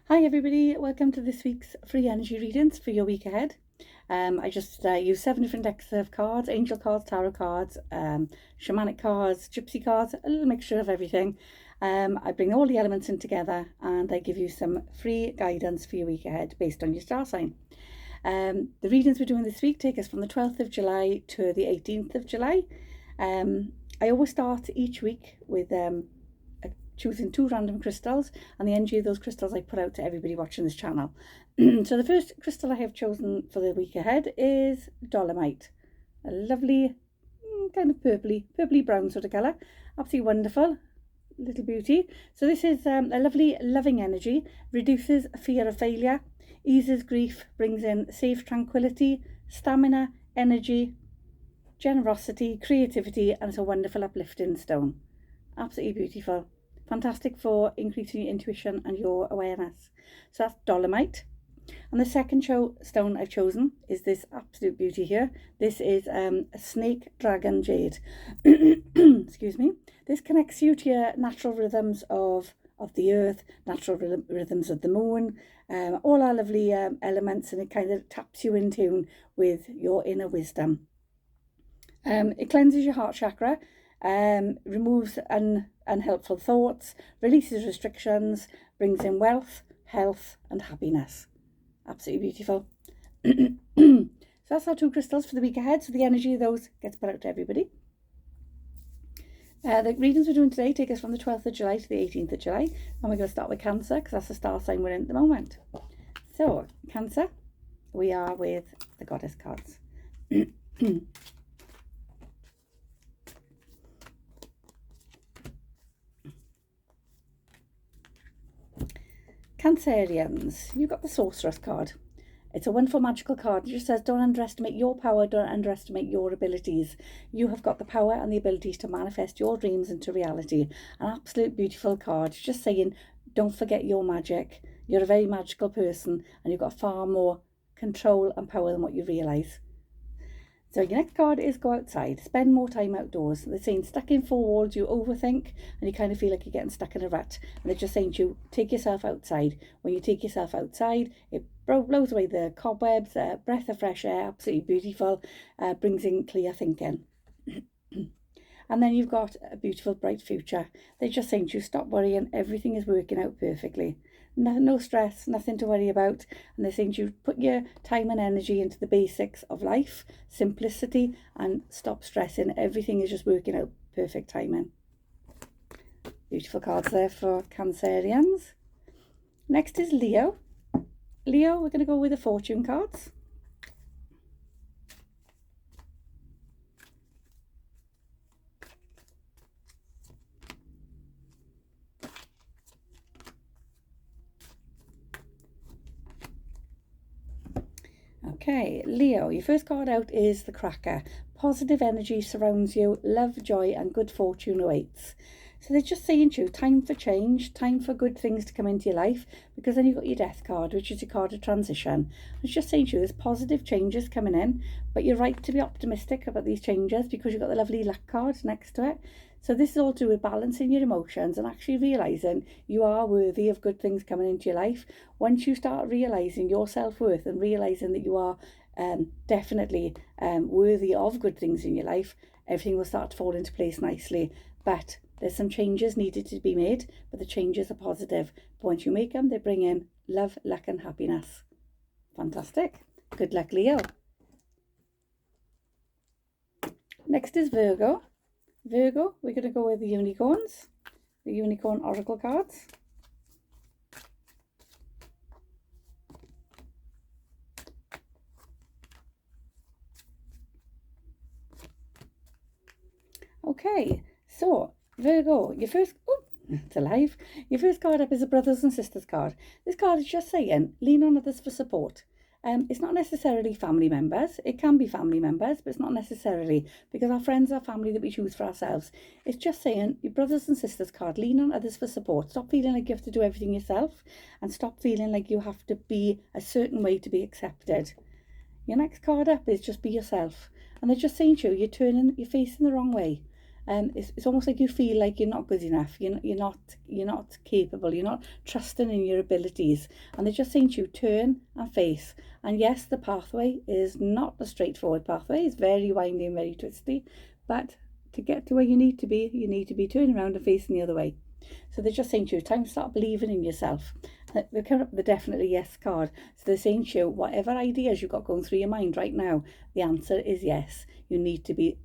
Hi everybody, welcome to this week's free energy readings for your week ahead. I just use 7 different decks of cards: angel cards, tarot cards, shamanic cards, gypsy cards, a little mixture of everything. I bring all the elements in together and I give you some free guidance for your week ahead based on your star sign. The readings we're doing this week take us from the 12th of July to the 18th of July. I always start each week with choosing 2 random crystals, and the energy of those crystals I put out to everybody watching this channel. So the first crystal I have chosen for the week ahead is dolomite, a lovely kind of purpley brown sort of colour. Absolutely wonderful little beauty. So this is a lovely loving energy, reduces fear of failure, eases grief, brings in safe tranquility, stamina, energy, generosity, creativity, and it's a wonderful uplifting stone. Absolutely beautiful. Fantastic for increasing your intuition and your awareness. So that's dolomite. And the second stone I've chosen is this absolute beauty here. This is a snake dragon jade. Excuse me. This connects you to your natural rhythms of the earth, natural rhythms of the moon, all our lovely elements, and it kind of taps you in tune with your inner wisdom. It cleanses your heart chakra, removes unhelpful thoughts, releases restrictions, brings in wealth, health, and happiness. Absolutely beautiful. So that's our 2 crystals for the week ahead. So the energy of those gets put out to everybody. The readings we're doing today take us from the 12th of July to the 18th of July. And we're going to start with Cancer, because that's the star sign we're in at the moment. So, Cancer, we are with the Goddess cards. Cancerians, you've got the Sorceress card. It's a wonderful magical card. It just says, don't underestimate your power, don't underestimate your abilities. You have got the power and the abilities to manifest your dreams into reality. An absolute beautiful card. It's just saying, don't forget your magic. You're a very magical person and you've got far more control and power than what you realise. So your next card is go outside, spend more time outdoors. They're saying stuck in 4 walls, you overthink and you kind of feel like you're getting stuck in a rut. And they're just saying to you, take yourself outside. When you take yourself outside, it blows away the cobwebs, a breath of fresh air, absolutely beautiful, brings in clear thinking. And then you've got a beautiful, bright future. They're just saying to you, stop worrying, everything is working out perfectly. No stress, nothing to worry about. And they're saying to you, put your time and energy into the basics of life, simplicity, and stop stressing. Everything is just working out perfect timing. Beautiful cards there for Cancerians. Next is Leo. Leo, we're going to go with the fortune cards. Okay, Leo, your first card out is the Cracker. Positive energy surrounds you, love, joy, and good fortune awaits. So they're just saying to you, time for change, time for good things to come into your life, because then you've got your Death card, which is your card of transition. It's just saying to you, there's positive changes coming in, but you're right to be optimistic about these changes because you've got the lovely Luck card next to it. So this is all to do with balancing your emotions and actually realising you are worthy of good things coming into your life. Once you start realising your self-worth and realising that you are definitely worthy of good things in your life, everything will start to fall into place nicely. But there's some changes needed to be made, but the changes are positive. But once you make them, they bring in love, luck and happiness. Fantastic. Good luck, Leo. Next is Virgo. Virgo, we're going to go with the unicorns, the unicorn oracle cards. Okay, so Virgo, your first, it's alive. Your first card up is a brothers and sisters card. This card is just saying, lean on others for support. It's not necessarily family members. It can be family members, but it's not necessarily, because our friends are family that we choose for ourselves. It's just saying, your brothers and sisters card, lean on others for support. Stop feeling like you have to do everything yourself and stop feeling like you have to be a certain way to be accepted. Your next card up is just be yourself. And they're just saying to you, you're facing the wrong way. it's almost like you feel like you're not good enough. You're not capable. You're not trusting in your abilities. And they're just saying to you, turn and face. And yes, the pathway is not a straightforward pathway. It's very windy and very twisty. But to get to where you need to be turning around and facing the other way. So they're just saying to you, time to start believing in yourself. They're coming up with the definitely yes card. So they're saying to you, whatever ideas you've got going through your mind right now, the answer is yes. You need to be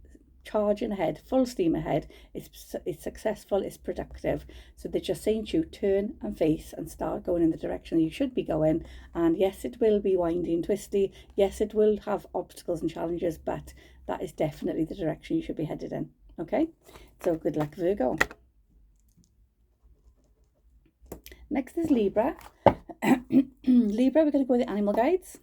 charging ahead, full steam ahead. It's successful, it's productive. So they're just saying to you, turn and face and start going in the direction you should be going. And yes, it will be windy and twisty. Yes, it will have obstacles and challenges, but that is definitely the direction you should be headed in. Okay, so good luck, Virgo. Next is Libra. Libra, we're going to go with the animal guides.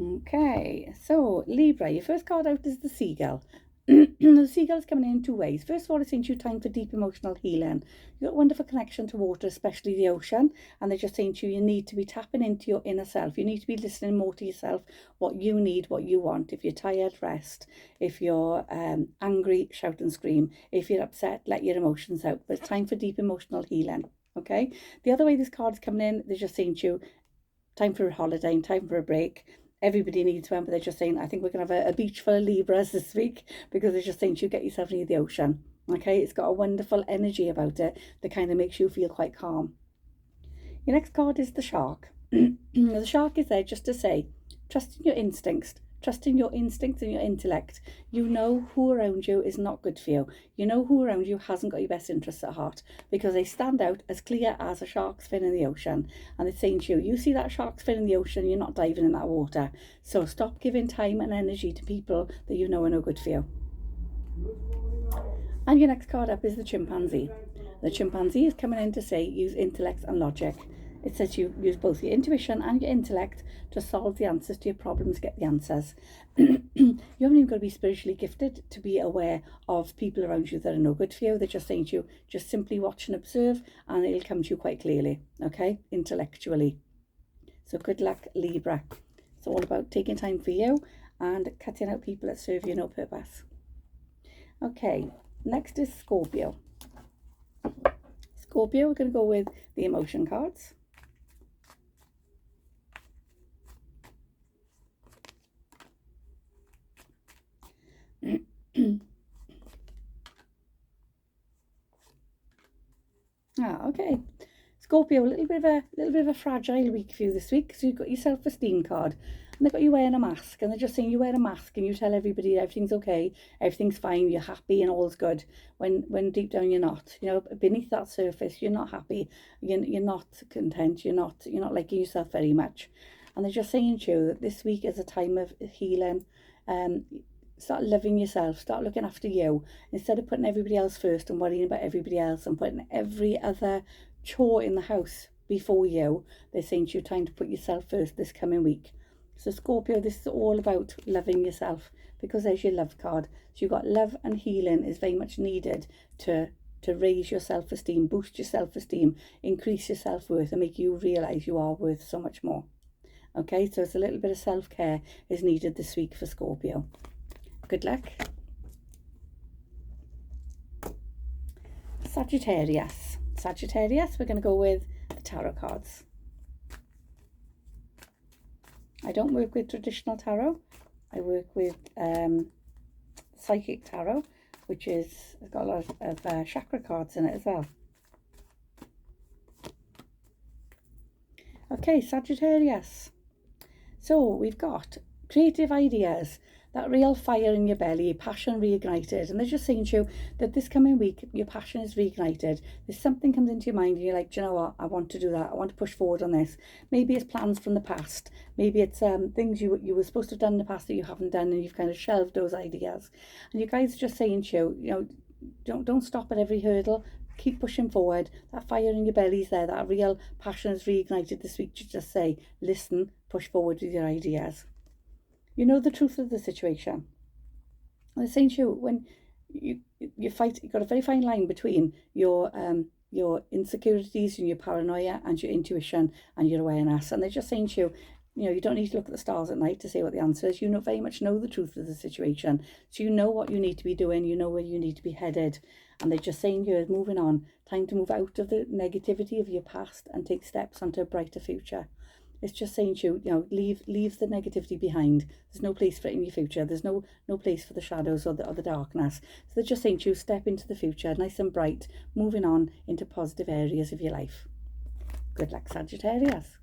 Okay, so Libra, your first card out is the seagull. The seagull's coming in two ways. First of all, it's saying to you time for deep emotional healing. You've got a wonderful connection to water, especially the ocean, and they're just saying to you need to be tapping into your inner self. You need to be listening more to yourself, what you need, what you want. If you're tired, rest. If you're angry, shout and scream. If you're upset, let your emotions out. But it's time for deep emotional healing. Okay. The other way this card's coming in, they're just saying to you time for a holiday and time for a break. Everybody needs one, but they're just saying, I think we're going to have a beach full of Libras this week, because they're just saying to you, get yourself near the ocean. Okay, it's got a wonderful energy about it that kind of makes you feel quite calm. Your next card is the shark. The shark is there just to say, trust in your instincts. Trust in your instincts and your intellect. You know who around you is not good for you. You know who around you hasn't got your best interests at heart, because they stand out as clear as a shark's fin in the ocean. And it's saying to you, you see that shark's fin in the ocean, you're not diving in that water. So stop giving time and energy to people that you know are no good for you. And your next card up is the chimpanzee. The chimpanzee is coming in to say, use intellect and logic. It says you use both your intuition and your intellect to solve the answers to your problems, get the answers. You haven't even got to be spiritually gifted to be aware of people around you that are no good for you. They're just saying to you, just simply watch and observe, and it'll come to you quite clearly, okay, intellectually. So good luck, Libra. It's all about taking time for you and cutting out people that serve you no purpose. Okay, next is Scorpio. Scorpio, we're going to go with the emotion cards. Okay. Scorpio, a little bit of a fragile week for you this week. So you've got your self-esteem card, and they've got you wearing a mask, and they're just saying you wear a mask and you tell everybody everything's okay, everything's fine, you're happy and all's good, when deep down you're not. You know, beneath that surface, you're not happy, you're not content, you're not liking yourself very much. And they're just saying to you that this week is a time of healing. Start loving yourself, start looking after you, instead of putting everybody else first and worrying about everybody else and putting every other chore in the house before you. They're saying to you, time to put yourself first this coming week. So Scorpio, this is all about loving yourself, because there's your love card. So you've got love and healing is very much needed to raise your self-esteem, boost your self-esteem, increase your self-worth, and make you realise you are worth so much more. Okay, so it's a little bit of self-care is needed this week for Scorpio. Good luck. Sagittarius. Sagittarius, we're going to go with the tarot cards. I don't work with traditional tarot. I work with psychic tarot, which is, it's got a lot of chakra cards in it as well. Okay, Sagittarius. So we've got creative ideas, that real fire in your belly, passion reignited. And they're just saying to you that this coming week, your passion is reignited. There's something comes into your mind and you're like, do you know what? I want to do that. I want to push forward on this. Maybe it's plans from the past. Maybe it's things you were supposed to have done in the past that you haven't done, and you've kind of shelved those ideas. And you guys are just saying to you, don't stop at every hurdle. Keep pushing forward. That fire in your belly's there. That real passion is reignited this week. Just say, listen, push forward with your ideas. You know the truth of the situation. And they're saying to you, you fight. You've got a very fine line between your insecurities and your paranoia and your intuition and your awareness. And they're just saying to you, you don't need to look at the stars at night to say what the answer is. You very much know the truth of the situation. So you know what you need to be doing. You know where you need to be headed. And they're just saying here, moving on, time to move out of the negativity of your past and take steps onto a brighter future. It's just saying to you, leave the negativity behind. There's no place for it in your future. There's no place for the shadows or the darkness. So they're just saying to you, step into the future, nice and bright, moving on into positive areas of your life. Good luck, Sagittarius.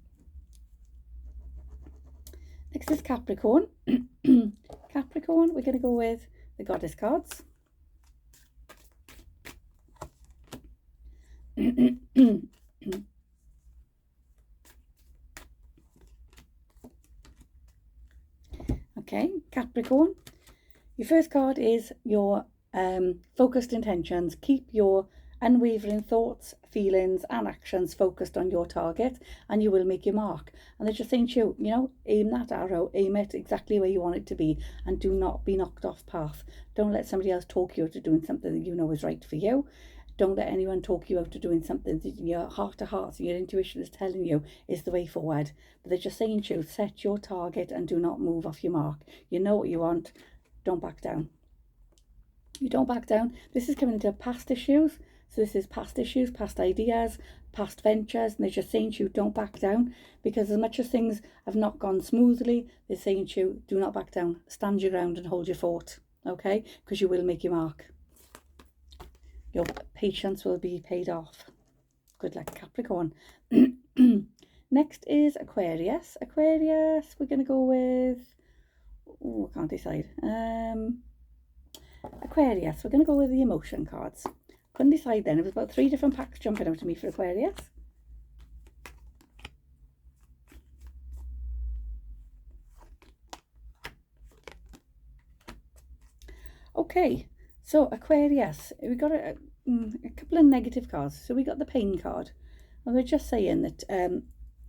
Next is Capricorn. Capricorn, we're going to go with the Goddess cards. Okay, Capricorn, your first card is your focused intentions. Keep your unwavering thoughts, feelings and actions focused on your target and you will make your mark. And they're just saying to you, aim that arrow, aim it exactly where you want it to be and do not be knocked off path. Don't let somebody else talk you into doing something that you know is right for you. Don't let anyone talk you out of doing something that your heart to heart and your intuition is telling you is the way forward. But they're just saying to you, set your target and do not move off your mark. You know what you want. Don't back down. You don't back down. This is coming into past issues. So this is past issues, past ideas, past ventures. And they're just saying to you, don't back down. Because as much as things have not gone smoothly, they're saying to you, do not back down. Stand your ground and hold your fort. Okay? Because you will make your mark. Your patience will be paid off. Good luck, Capricorn. Next is Aquarius. Aquarius, we're going to go with... Oh, I can't decide. Aquarius, we're going to go with the emotion cards. Couldn't decide then. It was about 3 different packs jumping out to me for Aquarius. Okay. So Aquarius, we got a couple of negative cards. So we got the pain card, and we're just saying that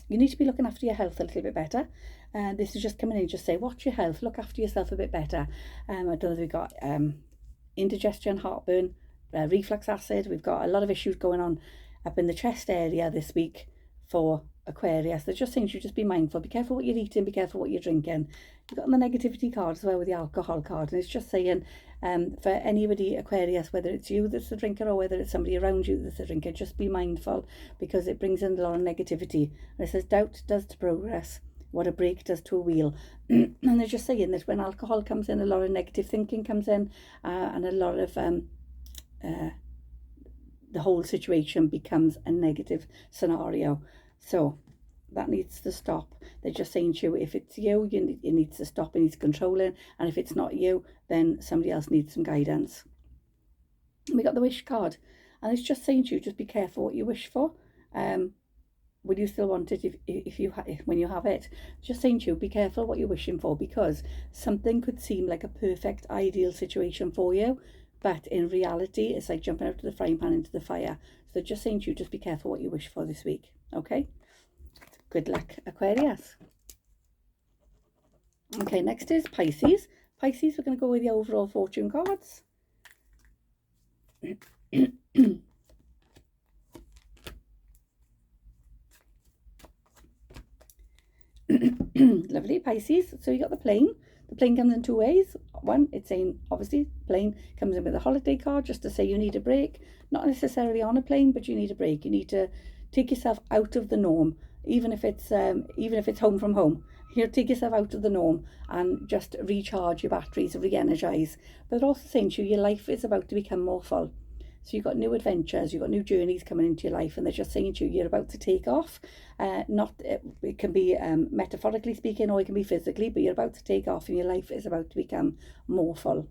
you need to be looking after your health a little bit better. This is just coming in, just say, watch your health, look after yourself a bit better. I don't know if we've got indigestion, heartburn, reflux acid. We've got a lot of issues going on up in the chest area this week for Aquarius. They're just saying you just be mindful, be careful what you're eating, be careful what you're drinking. You've got the negativity card as well with the alcohol card, and it's just saying for anybody Aquarius, whether it's you that's the drinker or whether it's somebody around you that's the drinker, just be mindful because it brings in a lot of negativity. And it says doubt does to progress what a brake does to a wheel. And they're just saying that when alcohol comes in, a lot of negative thinking comes in, and a lot of the whole situation becomes a negative scenario. So that needs to stop. They're just saying to you, if it's you, it needs to stop, it needs controlling. And if it's not you, then somebody else needs some guidance. And we got the wish card. And it's just saying to you, just be careful what you wish for. Will you still want it when you have it? Just saying to you, be careful what you're wishing for, because something could seem like a perfect, ideal situation for you. But in reality, it's like jumping out of the frying pan into the fire. So just saying to you, just be careful what you wish for this week. Okay? Good luck, Aquarius. Okay, next is Pisces. Pisces, we're going to go with the overall fortune cards. Lovely, Pisces. So you got the plane. The plane comes in 2 ways. One, it's saying, obviously, plane comes in with a holiday card just to say you need a break. Not necessarily on a plane, but you need a break. You need to take yourself out of the norm, even if it's home from home. Take yourself out of the norm and just recharge your batteries, re-energize. But they're also saying to you, your life is about to become more full. So you've got new adventures, you've got new journeys coming into your life, and they're just saying to you, you're about to take off. It can be metaphorically speaking, or it can be physically, but you're about to take off and your life is about to become more full.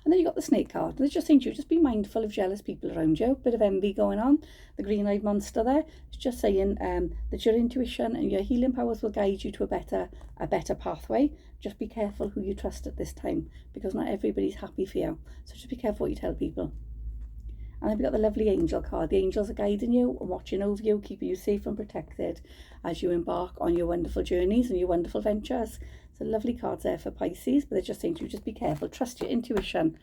And then you've got the snake card. They're just saying to you, just be mindful of jealous people around you. Bit of envy going on. The green-eyed monster there. It's just saying that your intuition and your healing powers will guide you to a better pathway. Just be careful who you trust at this time, because not everybody's happy for you. So just be careful what you tell people. And then we got the lovely angel card. The angels are guiding you and watching over you, keeping you safe and protected as you embark on your wonderful journeys and your wonderful ventures. So lovely cards there for Pisces, but they're just saying to you, just be careful, trust your intuition.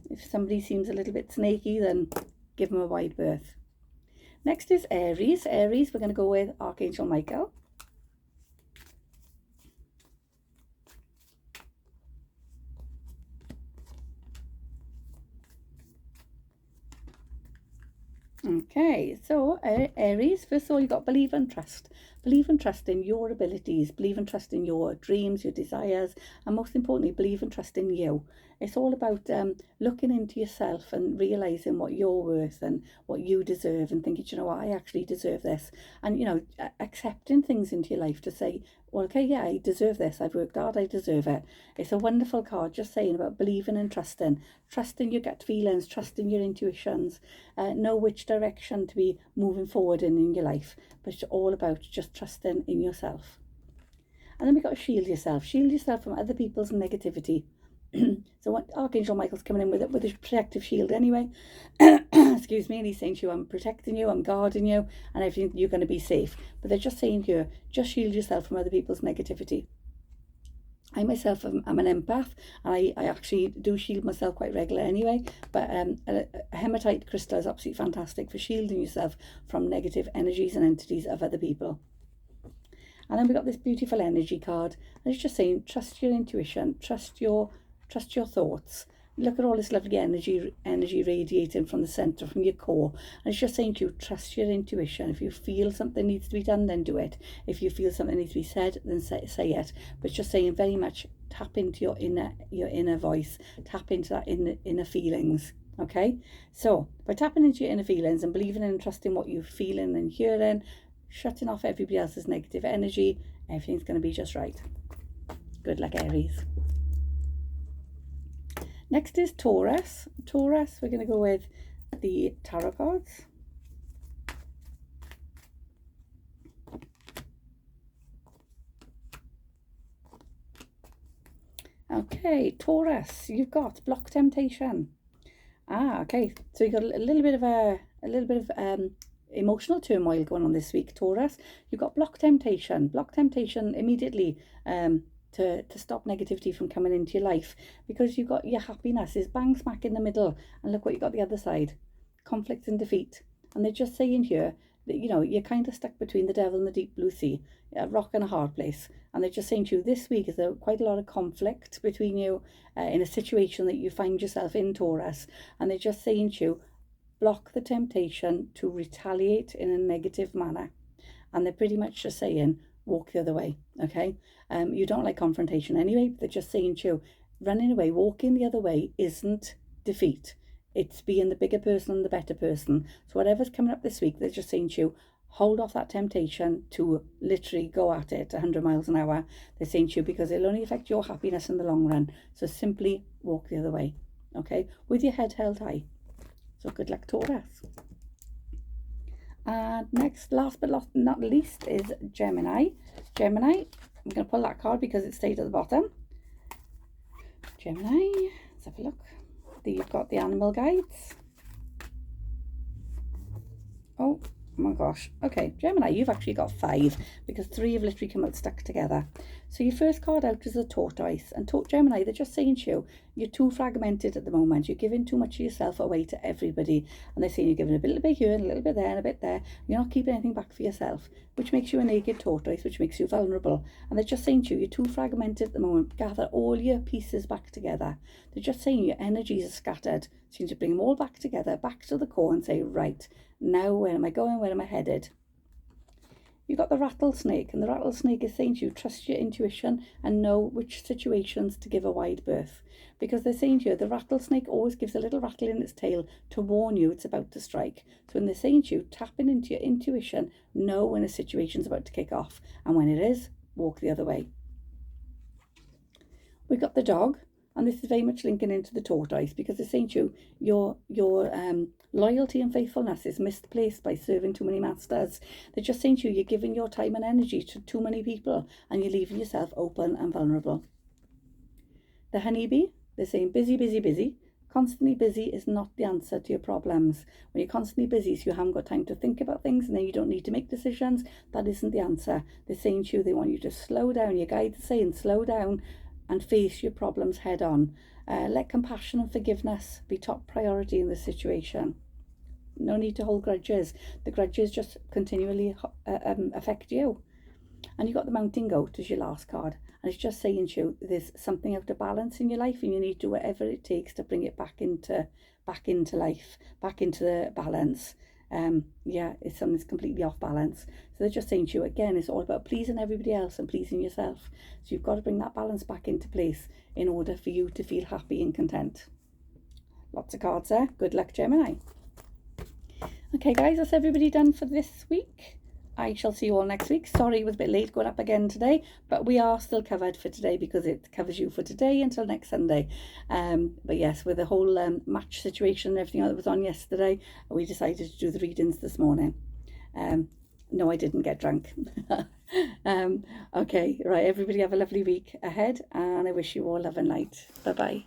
If somebody seems a little bit snaky, then give them a wide berth. Next is Aries. Aries, we're going to go with Archangel Michael. Okay, so Aries, first of all, you've got believe and trust. Believe and trust in your abilities, believe and trust in your dreams, your desires, and most importantly, believe and trust in you. It's all about looking into yourself and realising what you're worth and what you deserve, and thinking, you know what, I actually deserve this. And, you know, accepting things into your life to say, well, okay, yeah, I deserve this. I've worked hard, I deserve it. It's a wonderful card, just saying about believing and trusting. Trusting your gut feelings, trusting your intuitions, know which direction to be moving forward in your life. But it's all about just trusting in yourself. And then we've got to shield yourself. Shield yourself from other people's negativity. So what Archangel Michael's coming in with it with a protective shield anyway. Excuse me, and he's saying to you, I'm protecting you, I'm guarding you, and everything, you're going to be safe. But they're just saying here, just shield yourself from other people's negativity. I myself am an empath, and I actually do shield myself quite regularly anyway, but a hematite crystal is absolutely fantastic for shielding yourself from negative energies and entities of other people. And then we got this beautiful energy card, and it's just saying, trust your intuition, trust your thoughts. Look at all this lovely energy radiating from the centre, from your core. And it's just saying to you, trust your intuition. If you feel something needs to be done, then do it. If you feel something needs to be said, then say it. But it's just saying very much tap into your inner voice, tap into that inner feelings. Okay? So by tapping into your inner feelings and believing and trusting what you're feeling and hearing, shutting off everybody else's negative energy, everything's going to be just right. Good luck, Aries. Next is Taurus. Taurus, we're going to go with the tarot cards. Okay, Taurus, you've got block temptation. Okay, so you've got a little bit of emotional turmoil going on this week, Taurus. You've got block temptation. Block temptation immediately to stop negativity from coming into your life, because you've got your happiness is bang smack in the middle, and look what you got the other side, conflict and defeat. And they're just saying here that, you know, you're kind of stuck between the devil and the deep blue sea, a rock and a hard place. And they're just saying to you, this week is there quite a lot of conflict between you in a situation that you find yourself in, Taurus. And they're just saying to you, block the temptation to retaliate in a negative manner. And they're pretty much just saying, walk the other way. Okay, you don't like confrontation anyway, but they're just saying to you, running away, walking the other way isn't defeat, it's being the bigger person and the better person. So whatever's coming up this week, they're just saying to you, hold off that temptation to literally go at it 100 miles an hour. They're saying to you, because it'll only affect your happiness in the long run. So simply walk the other way, okay, with your head held high. So good luck, Taurus. And next, last but not least, is Gemini. Gemini, I'm going to pull that card because it stayed at the bottom. Gemini, let's have a look. You've got the animal guides. Oh my gosh. Okay, Gemini, you've actually got 5, because 3 have literally come out stuck together. So your first card out is a tortoise. And Gemini, they're just saying to you, you're too fragmented at the moment. You're giving too much of yourself away to everybody. And they're saying you're giving a little bit here and a little bit there and a bit there. You're not keeping anything back for yourself, which makes you a naked tortoise, which makes you vulnerable. And they're just saying to you, you're too fragmented at the moment. Gather all your pieces back together. They're just saying your energies are scattered. So you need to bring them all back together, back to the core, and say, right, now where am I going? Where am I headed? You've got the rattlesnake, and the rattlesnake is saying to you, trust your intuition and know which situations to give a wide berth. Because they're saying to you, the rattlesnake always gives a little rattle in its tail to warn you it's about to strike. So when they're saying to you, tapping into your intuition, know when a situation's about to kick off. And when it is, walk the other way. We've got the dog. And this is very much linking into the tortoise, because they're saying to you, your loyalty and faithfulness is misplaced by serving too many masters. They're just saying to you, you're giving your time and energy to too many people, and you're leaving yourself open and vulnerable. The honeybee, they're saying busy, busy, busy. Constantly busy is not the answer to your problems. When you're constantly busy, so you haven't got time to think about things, and then you don't need to make decisions, that isn't the answer. They're saying to you, they want you to slow down. Your guides are saying, slow down and face your problems head on. Let compassion and forgiveness be top priority in this situation. No need to hold grudges. The grudges just continually affect you. And you got the Mountain Goat as your last card, and it's just saying to you, there's something out of balance in your life, and you need to do whatever it takes to bring it back into life, back into the balance. Yeah, it's something that's completely off balance. So they're just saying to you, again, it's all about pleasing everybody else and pleasing yourself. So you've got to bring that balance back into place in order for you to feel happy and content. Lots of cards there. Good luck, Gemini. Okay, guys, that's everybody done for this week. I shall see you all next week. Sorry it was a bit late going up again today, but we are still covered for today because it covers you for today until next Sunday. But yes, with the whole match situation and everything that was on yesterday, we decided to do the readings this morning. No, I didn't get drunk. Okay, right, everybody have a lovely week ahead, and I wish you all love and light. Bye-bye.